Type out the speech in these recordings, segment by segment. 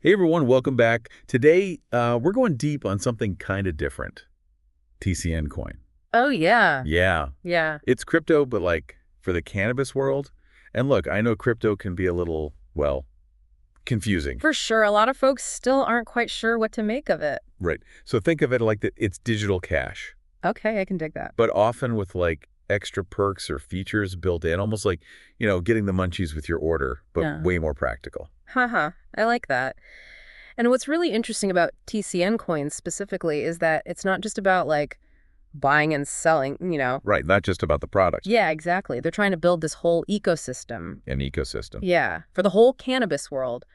Hey everyone, welcome back. Today, we're going deep on something kind of different. TCN coin. Oh, yeah. Yeah, Yeah. it's crypto, but like for the cannabis world. And look, I know crypto can be a little, well, confusing. For sure. A lot of folks still aren't quite sure what to make of it. Right. So think of it like that it's digital cash, Okay, I can dig that. but often with like extra perks or features built in, almost like, getting the munchies with your order, but Yeah. way more practical. Haha. I like that. And what's really interesting about TCN coins specifically is that it's not just about like buying and selling. Right, not just about the product, Yeah, exactly. They're trying to build this whole ecosystem. an ecosystem. Yeah, for the whole cannabis world.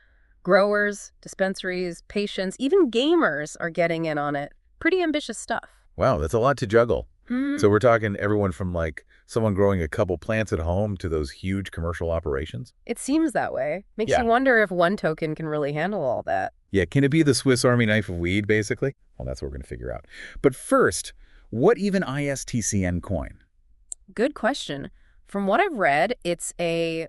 Growers, dispensaries, patients, even gamers are getting in on it. Pretty ambitious stuff. Wow, that's a lot to juggle. Hmm. So we're talking everyone from like someone growing a couple plants at home to those huge commercial operations? It seems that way. Makes Yeah. you wonder if one token can really handle all that. Yeah, can it be the Swiss Army knife of weed, basically? Well, that's what we're going to figure out. But first, what even ISTCN coin? Good question. From what I've read, it's a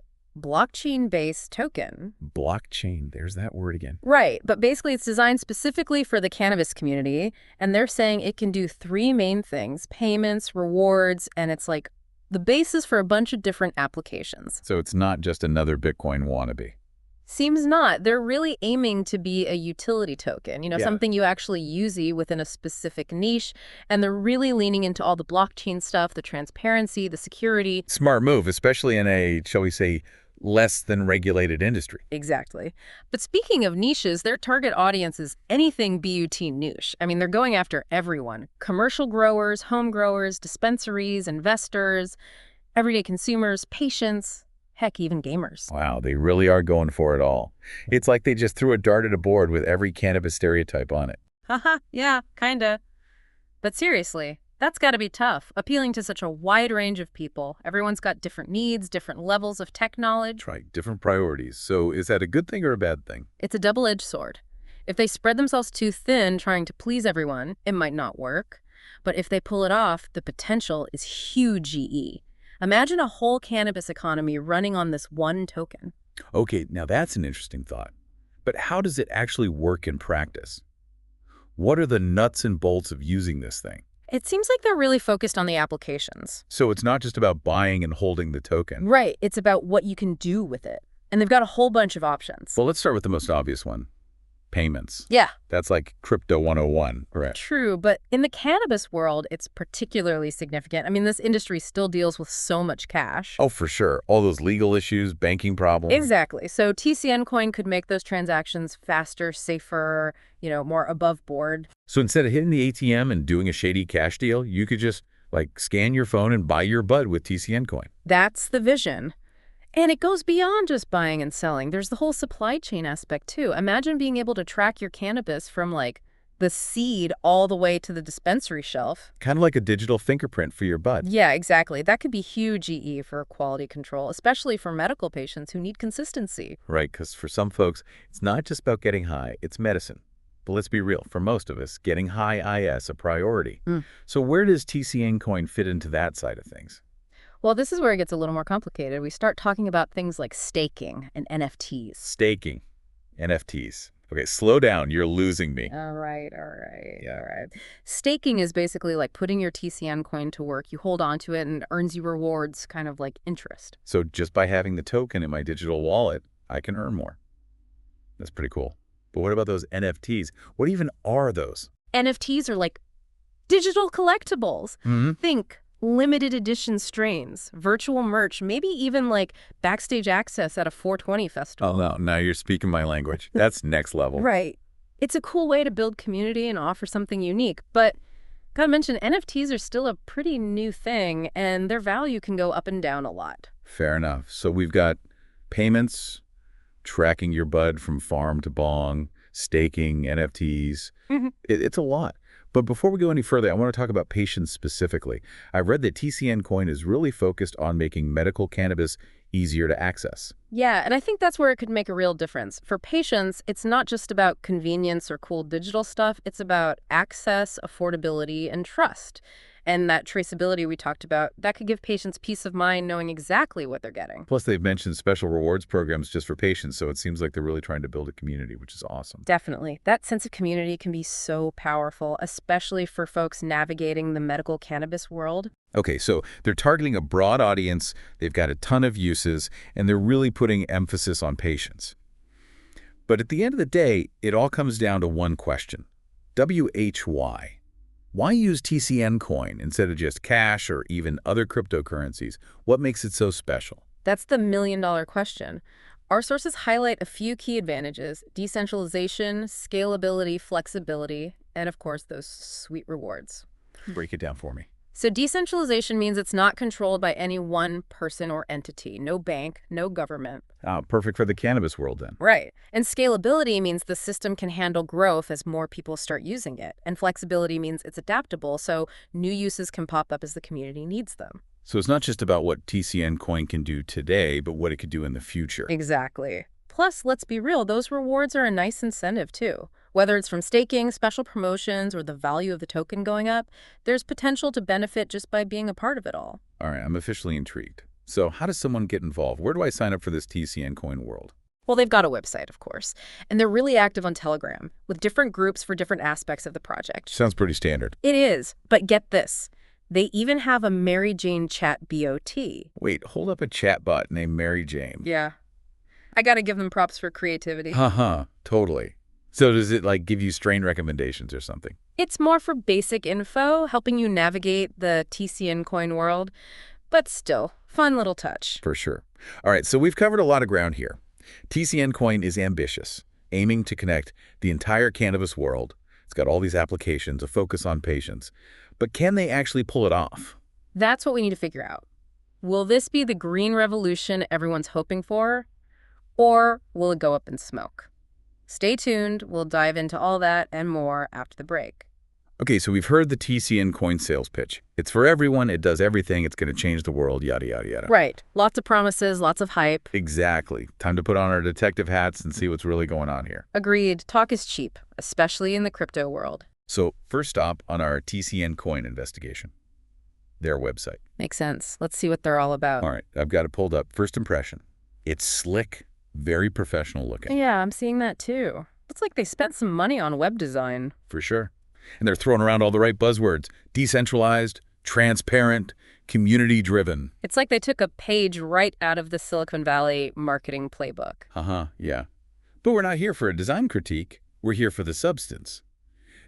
blockchain-based token. Blockchain, there's that word again. Right, but basically it's designed specifically for the cannabis community, and they're saying it can do three main things: payments, rewards, and it's like the basis for a bunch of different applications. So it's not just another Bitcoin wannabe. Seems not. They're really aiming to be a utility token, Yeah. something you actually use within a specific niche, and they're really leaning into all the blockchain stuff, the transparency, the security. Smart move, especially in a, shall we say, less than regulated industry. Exactly. But speaking of niches, their target audience is anything BUT niche. I mean, they're going after everyone. Commercial growers, home growers, dispensaries, investors, everyday consumers, patients, heck, even gamers. Wow, they really are going for it all. It's like they just threw a dart at a board with every cannabis stereotype on it. Haha, yeah, kinda. But seriously, that's gotta be tough, appealing to such a wide range of people. Everyone's got different needs, different levels of tech knowledge. Right, different priorities. So is that a good thing or a bad thing? It's a double-edged sword. If they spread themselves too thin trying to please everyone, it might not work. But if they pull it off, the potential is huge. Imagine a whole cannabis economy running on this one token. Okay, now that's an interesting thought. But how does it actually work in practice? What are the nuts and bolts of using this thing? It seems like they're really focused on the applications. So it's not just about buying and holding the token. Right, it's about what you can do with it. And they've got a whole bunch of options. Well, let's start with the most obvious one. Payments. Yeah, That's like Crypto 101, correct? true, but in the cannabis world, it's particularly significant. I mean, this industry still deals with so much cash. Oh, for sure. All those legal issues, banking problems. Exactly. So TCN coin could make those transactions faster, safer, more above board. So instead of hitting the ATM and doing a shady cash deal, you could just like scan your phone and buy your bud with TCN coin. That's the vision. And it goes beyond just buying and selling. There's the whole supply chain aspect, too. Imagine being able to track your cannabis from, like, the seed all the way to the dispensary shelf. Kind of like a digital fingerprint for your bud. Yeah, exactly. That could be huge for quality control, especially for medical patients who need consistency. Right, because for some folks, it's not just about getting high, it's medicine. But let's be real, for most of us, getting high is a priority. Mm. So where does TCN coin fit into that side of things? Well, this is where it gets a little more complicated. We start talking about things like staking and NFTs. Staking, NFTs. Okay, slow down, you're losing me. All right, all right, Yeah. all right. Staking is basically like putting your TCN coin to work. You hold on to it and it earns you rewards, kind of like interest. So just by having the token in my digital wallet, I can earn more. That's pretty cool. But what about those NFTs? What even are those? NFTs are like digital collectibles. Mm-hmm. Think limited edition strains, virtual merch, maybe even like backstage access at a 420 festival. Oh, no, now you're speaking my language. That's next level. Right. It's a cool way to build community and offer something unique. But gotta mention, NFTs are still a pretty new thing, and their value can go up and down a lot. Fair enough. So we've got payments, tracking your bud from farm to bong, staking, NFTs. Mhm. It's a lot. But before we go any further, I want to talk about patients specifically. I've read that TCN coin is really focused on making medical cannabis easier to access. Yeah, and I think that's where it could make a real difference. For patients, it's not just about convenience or cool digital stuff. It's about access, affordability, and trust. And that traceability we talked about, that could give patients peace of mind knowing exactly what they're getting. Plus, they've mentioned special rewards programs just for patients, so it seems like they're really trying to build a community, which is awesome. Definitely. That sense of community can be so powerful, especially for folks navigating the medical cannabis world. Okay, so they're targeting a broad audience, they've got a ton of uses, and they're really putting emphasis on patients. But at the end of the day, it all comes down to one question. WHY? Why use TCN coin instead of just cash or even other cryptocurrencies? What makes it so special? That's the million-dollar question. Our sources highlight a few key advantages: decentralization, scalability, flexibility, and of course, those sweet rewards. Break it down for me. So decentralization means it's not controlled by any one person or entity. No bank, no government. Perfect for the cannabis world then. Right. And scalability means the system can handle growth as more people start using it. And flexibility means it's adaptable, so new uses can pop up as the community needs them. So it's not just about what TCN coin can do today, but what it could do in the future. Exactly. Plus, let's be real, those rewards are a nice incentive too. Whether it's from staking, special promotions, or the value of the token going up, there's potential to benefit just by being a part of it all. All right, I'm officially intrigued. So how does someone get involved? Where do I sign up for this TCN coin world? Well, they've got a website, of course, and they're really active on Telegram, with different groups for different aspects of the project. Sounds pretty standard. It is, but get this. They even have a Mary Jane chat bot. Wait, hold up a chatbot named Mary Jane. Yeah. I gotta give them props for creativity. Totally. So does it like give you strain recommendations or something? It's more for basic info, helping you navigate the TCN coin world, but still, fun little touch. For sure. All right, so we've covered a lot of ground here. TCN coin is ambitious, aiming to connect the entire cannabis world. It's got all these applications, a focus on patients. But can they actually pull it off? That's what we need to figure out. Will this be the green revolution everyone's hoping for? Or will it go up in smoke? Stay tuned. We'll dive into all that and more after the break. Okay, so we've heard the TCN coin sales pitch. It's for everyone. It does everything. It's going to change the world, yada, yada, yada. Right. Lots of promises, lots of hype. Exactly. Time to put on our detective hats and see what's really going on here. Agreed. Talk is cheap, especially in the crypto world. So first stop on our TCN coin investigation. Their website. Makes sense. Let's see what they're all about. All right, I've got it pulled up. First impression. It's slick, very professional looking. Yeah, I'm seeing that too. Looks like they spent some money on web design. For sure. And they're throwing around all the right buzzwords. Decentralized, transparent, community-driven. It's like they took a page right out of the Silicon Valley marketing playbook. Yeah. But we're not here for a design critique. We're here for the substance.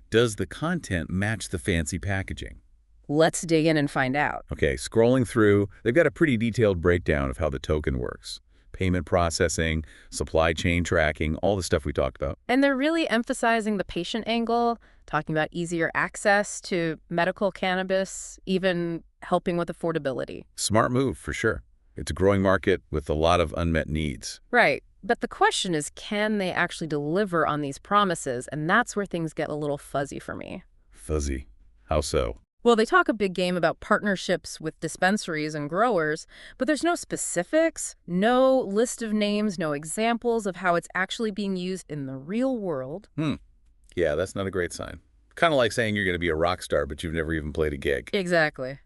Does the content match the fancy packaging? Let's dig in and find out. Okay, scrolling through, they've got a pretty detailed breakdown of how the token works. Payment processing, supply chain tracking, all the stuff we talked about. And they're really emphasizing the patient angle, talking about easier access to medical cannabis, even helping with affordability. Smart move, for sure. It's a growing market with a lot of unmet needs. Right. But the question is, can they actually deliver on these promises? And that's where things get a little fuzzy for me. Fuzzy. How so? Well, they talk a big game about partnerships with dispensaries and growers, but there's no specifics, no list of names, no examples of how it's actually being used in the real world. Yeah, that's not a great sign. Kind of like saying you're going to be a rock star, but you've never even played a gig. Exactly.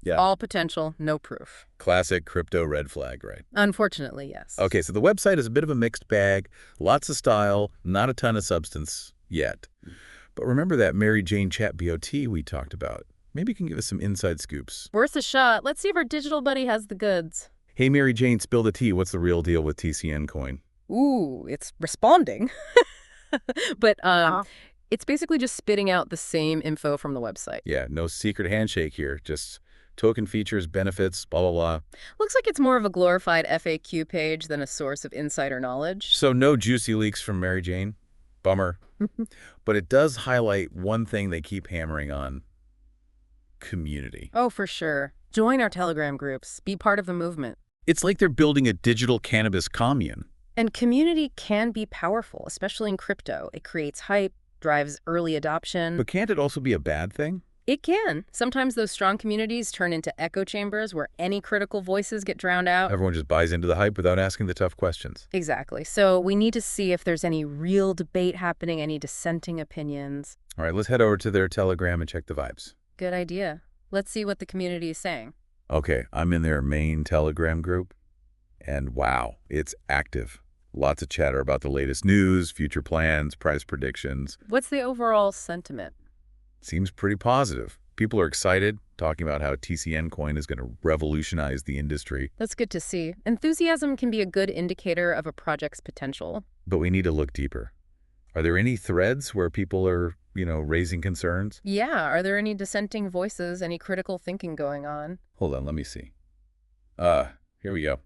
Yeah. All potential, no proof. Classic crypto red flag, right? Unfortunately, yes. Okay, so the website is a bit of a mixed bag. Lots of style, not a ton of substance yet. But remember that Mary Jane chat bot we talked about. Maybe you can give us some inside scoops. Worth a shot. Let's see if our digital buddy has the goods. Hey, Mary Jane, spill the tea. What's the real deal with TCN coin? Ooh, it's responding. But it's basically just spitting out the same info from the website. Yeah, no secret handshake here. Just token features, benefits, blah, blah, blah. Looks like it's more of a glorified FAQ page than a source of insider knowledge. So no juicy leaks from Mary Jane? Bummer. But it does highlight one thing they keep hammering on. Community. Oh, for sure. Join our Telegram groups. Be part of the movement. It's like they're building a digital cannabis commune. And community can be powerful, especially in crypto. It creates hype, drives early adoption. But can't it also be a bad thing? It can. Sometimes those strong communities turn into echo chambers where any critical voices get drowned out. Everyone just buys into the hype without asking the tough questions. Exactly. So we need to see if there's any real debate happening, any dissenting opinions. All right, let's head over to their Telegram and check the vibes. Good idea. Let's see what the community is saying. Okay, I'm in their main Telegram group, and wow, it's active. Lots of chatter about the latest news, future plans, price predictions. What's the overall sentiment? Seems pretty positive. People are excited, talking about how TCN coin is going to revolutionize the industry. That's good to see. Enthusiasm can be a good indicator of a project's potential. But we need to look deeper. Are there any threads where people are, raising concerns? Yeah, are there any dissenting voices, any critical thinking going on? Hold on, let me see. Here we go.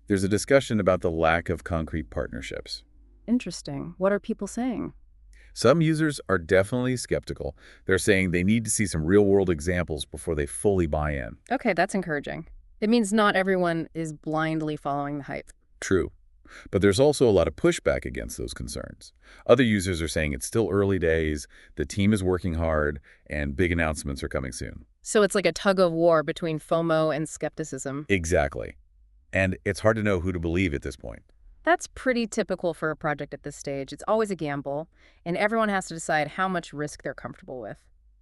There's a discussion about the lack of concrete partnerships. Interesting. What are people saying? Some users are definitely skeptical. They're saying they need to see some real-world examples before they fully buy in. Okay, that's encouraging. It means not everyone is blindly following the hype. True. But there's also a lot of pushback against those concerns. Other users are saying it's still early days, the team is working hard, and big announcements are coming soon. So it's like a tug of war between FOMO and skepticism. Exactly. And it's hard to know who to believe at this point. That's pretty typical for a project at this stage. It's always a gamble, and everyone has to decide how much risk they're comfortable with.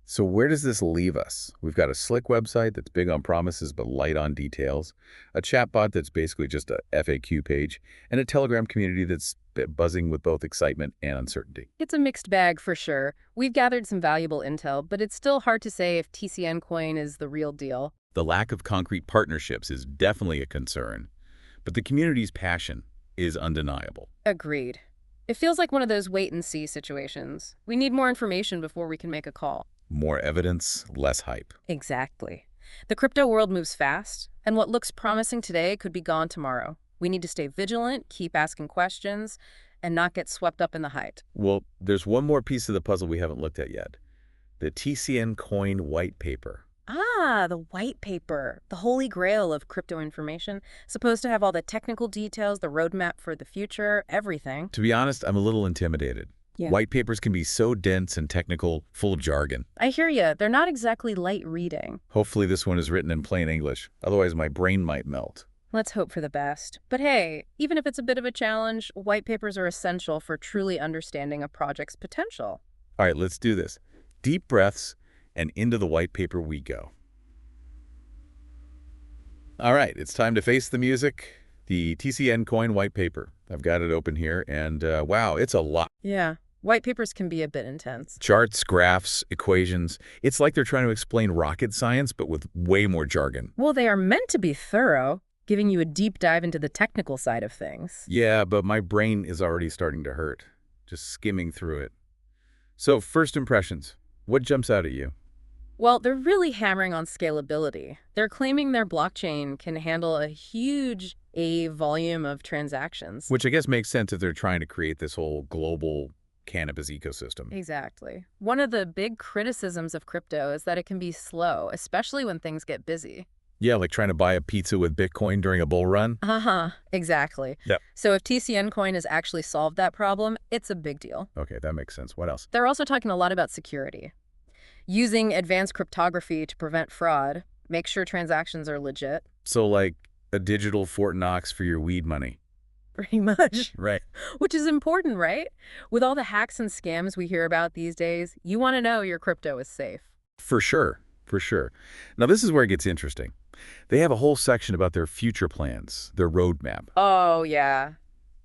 So where does this leave us? We've got a slick website that's big on promises but light on details, a chatbot that's basically just a FAQ page, and a Telegram community that's buzzing with both excitement and uncertainty. It's a mixed bag for sure. We've gathered some valuable intel, but it's still hard to say if TCN coin is the real deal. The lack of concrete partnerships is definitely a concern, but the community's passion is undeniable. Agreed. It feels like one of those wait-and-see situations. We need more information before we can make a call. More evidence, less hype. Exactly. The crypto world moves fast, and what looks promising today could be gone tomorrow. We need to stay vigilant, keep asking questions, and not get swept up in the hype. Well, there's one more piece of the puzzle we haven't looked at yet. The TCN coin white paper. Ah, the white paper, the holy grail of crypto information, supposed to have all the technical details, the roadmap for the future, everything. To be honest, I'm a little intimidated. Yeah. White papers can be so dense and technical, full of jargon. I hear you. They're not exactly light reading. Hopefully this one is written in plain English, otherwise my brain might melt. Let's hope for the best. But hey, even if it's a bit of a challenge, white papers are essential for truly understanding a project's potential. All right, let's do this. Deep breaths, and into the white paper we go. All right, it's time to face the music. The TCN coin white paper. I've got it open here, and wow, it's a lot. Yeah, white papers can be a bit intense. Charts, graphs, equations. It's like they're trying to explain rocket science, but with way more jargon. Well, they are meant to be thorough, giving you a deep dive into the technical side of things. Yeah, but my brain is already starting to hurt, just skimming through it. So, first impressions. What jumps out at you? Well, they're really hammering on scalability. They're claiming their blockchain can handle a huge volume of transactions. Which I guess makes sense if they're trying to create this whole global cannabis ecosystem. Exactly. One of the big criticisms of crypto is that it can be slow, especially when things get busy. Yeah, like trying to buy a pizza with Bitcoin during a bull run. Exactly. Yep. So if TCN coin has actually solved that problem, it's a big deal. Okay, that makes sense. What else? They're also talking a lot about security. Using advanced cryptography to prevent fraud, make sure transactions are legit. So like a digital Fort Knox for your weed money. Pretty much. Right. Which is important, right? With all the hacks and scams we hear about these days, you want to know your crypto is safe. For sure. For sure. Now, this is where it gets interesting. They have a whole section about their future plans, their roadmap. Oh, yeah.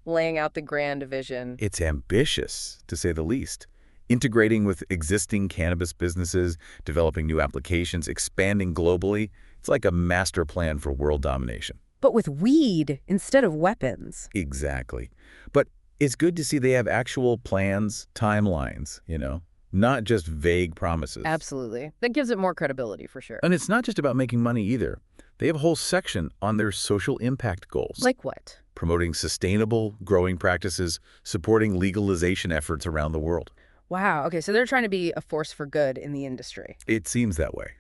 Laying out the grand vision. It's ambitious, to say the least. Integrating with existing cannabis businesses, developing new applications, expanding globally. It's like a master plan for world domination. But with weed instead of weapons. Exactly. But it's good to see they have actual plans, timelines, not just vague promises. Absolutely. That gives it more credibility for sure. And it's not just about making money either. They have a whole section on their social impact goals. Like what? Promoting sustainable growing practices, supporting legalization efforts around the world. Wow. Okay, so they're trying to be a force for good in the industry. It seems that way.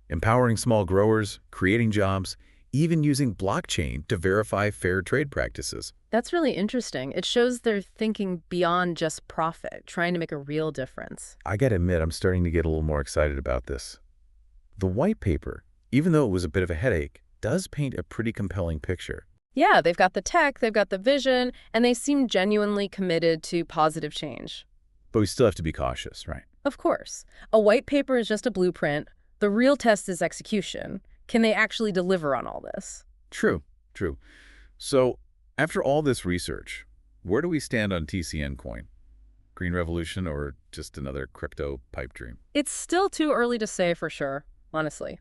Empowering small growers, creating jobs, even using blockchain to verify fair trade practices. That's really interesting. It shows they're thinking beyond just profit, trying to make a real difference. I gotta admit, I'm starting to get a little more excited about this. The white paper, even though it was a bit of a headache, does paint a pretty compelling picture. Yeah, they've got the tech, they've got the vision, and they seem genuinely committed to positive change. But we still have to be cautious, right? Of course. A white paper is just a blueprint. The real test is execution. Can they actually deliver on all this? True, true. So, after all this research, where do we stand on TCN coin? Green revolution or just another crypto pipe dream? It's still too early to say for sure, honestly.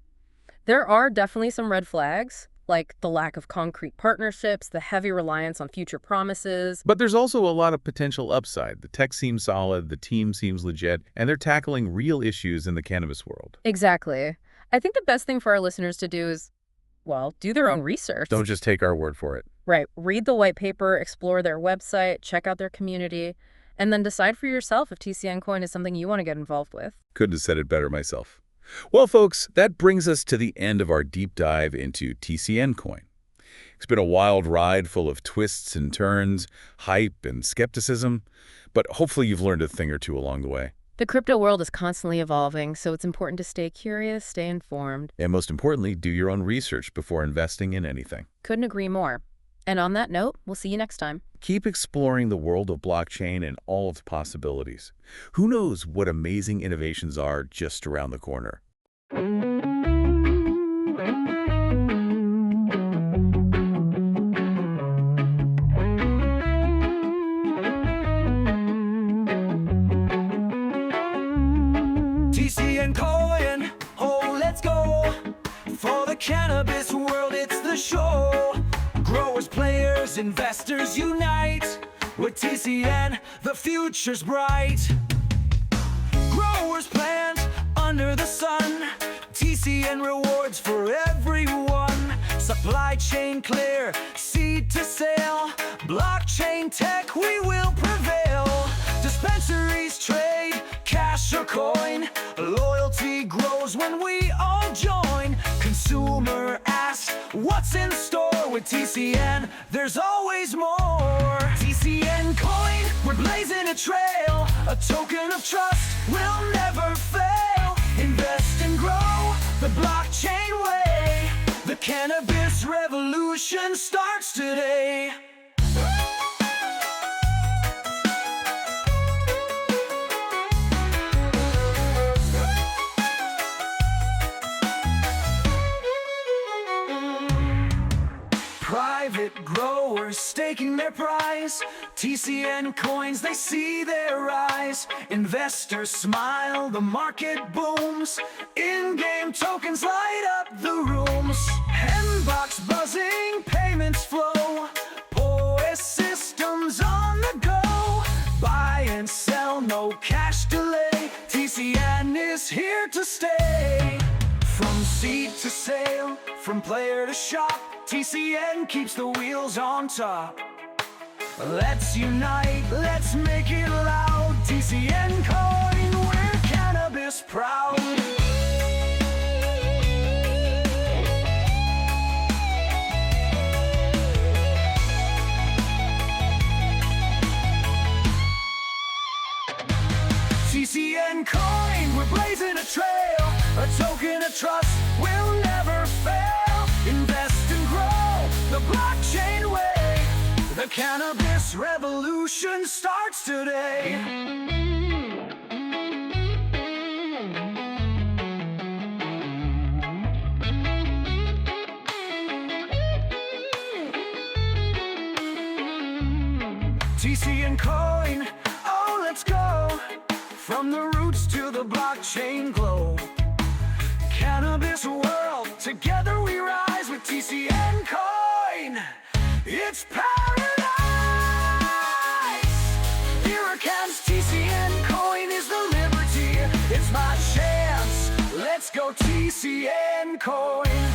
There are definitely some red flags, like the lack of concrete partnerships, the heavy reliance on future promises. But there's also a lot of potential upside. The tech seems solid, the team seems legit, and they're tackling real issues in the cannabis world. Exactly. I think the best thing for our listeners to do is, well, do their own research. Don't just take our word for it. Right. Read the white paper, explore their website, check out their community, and then decide for yourself if TCN Coin is something you want to get involved with. Couldn't have said it better myself. Well, folks, that brings us to the end of our deep dive into TCN Coin. It's been a wild ride full of twists and turns, hype and skepticism, but hopefully you've learned a thing or two along the way. The crypto world is constantly evolving, so it's important to stay curious, stay informed. And most importantly, do your own research before investing in anything. Couldn't agree more. And on that note, we'll see you next time. Keep exploring the world of blockchain and all its possibilities. Who knows what amazing innovations are just around the corner? TCN coin, oh let's go. For the cannabis world it's the show. Growers, players, investors unite. With TCN, the future's bright. Growers plant under the sun. TCN rewards for everyone. Supply chain clear, seed to sale. Blockchain tech, we will prevail. Dispensaries trade, cash or coin. Loyalty grows when we all join. Consumer asks, what's in store? With TCN, there's always more. TCN coin, we're blazing a trail. A token of trust will never fail. Invest and grow the blockchain way. The cannabis revolution starts today. Private growers staking their prize. TCN coins, they see their rise. Investors smile, the market booms. In-game tokens light up the rooms. Hempbox buzzing, payments flow. POS systems on the go. Buy and sell, no cash delay. TCN is here to stay. From seed to sale, from player to shop, TCN keeps the wheels on top. Let's unite, let's make it loud. TCN coin, we're cannabis proud. TCN coin, we're blazing a trail. A token of trust will never fail. Invest and grow the blockchain way. The cannabis revolution starts today. TCN coin, oh let's go. From the roots to the blockchain globe. Cannabis world, together we rise with TCN coin. It's paradise. Theracan's TCN coin is the liberty. It's my chance. Let's go TCN coin.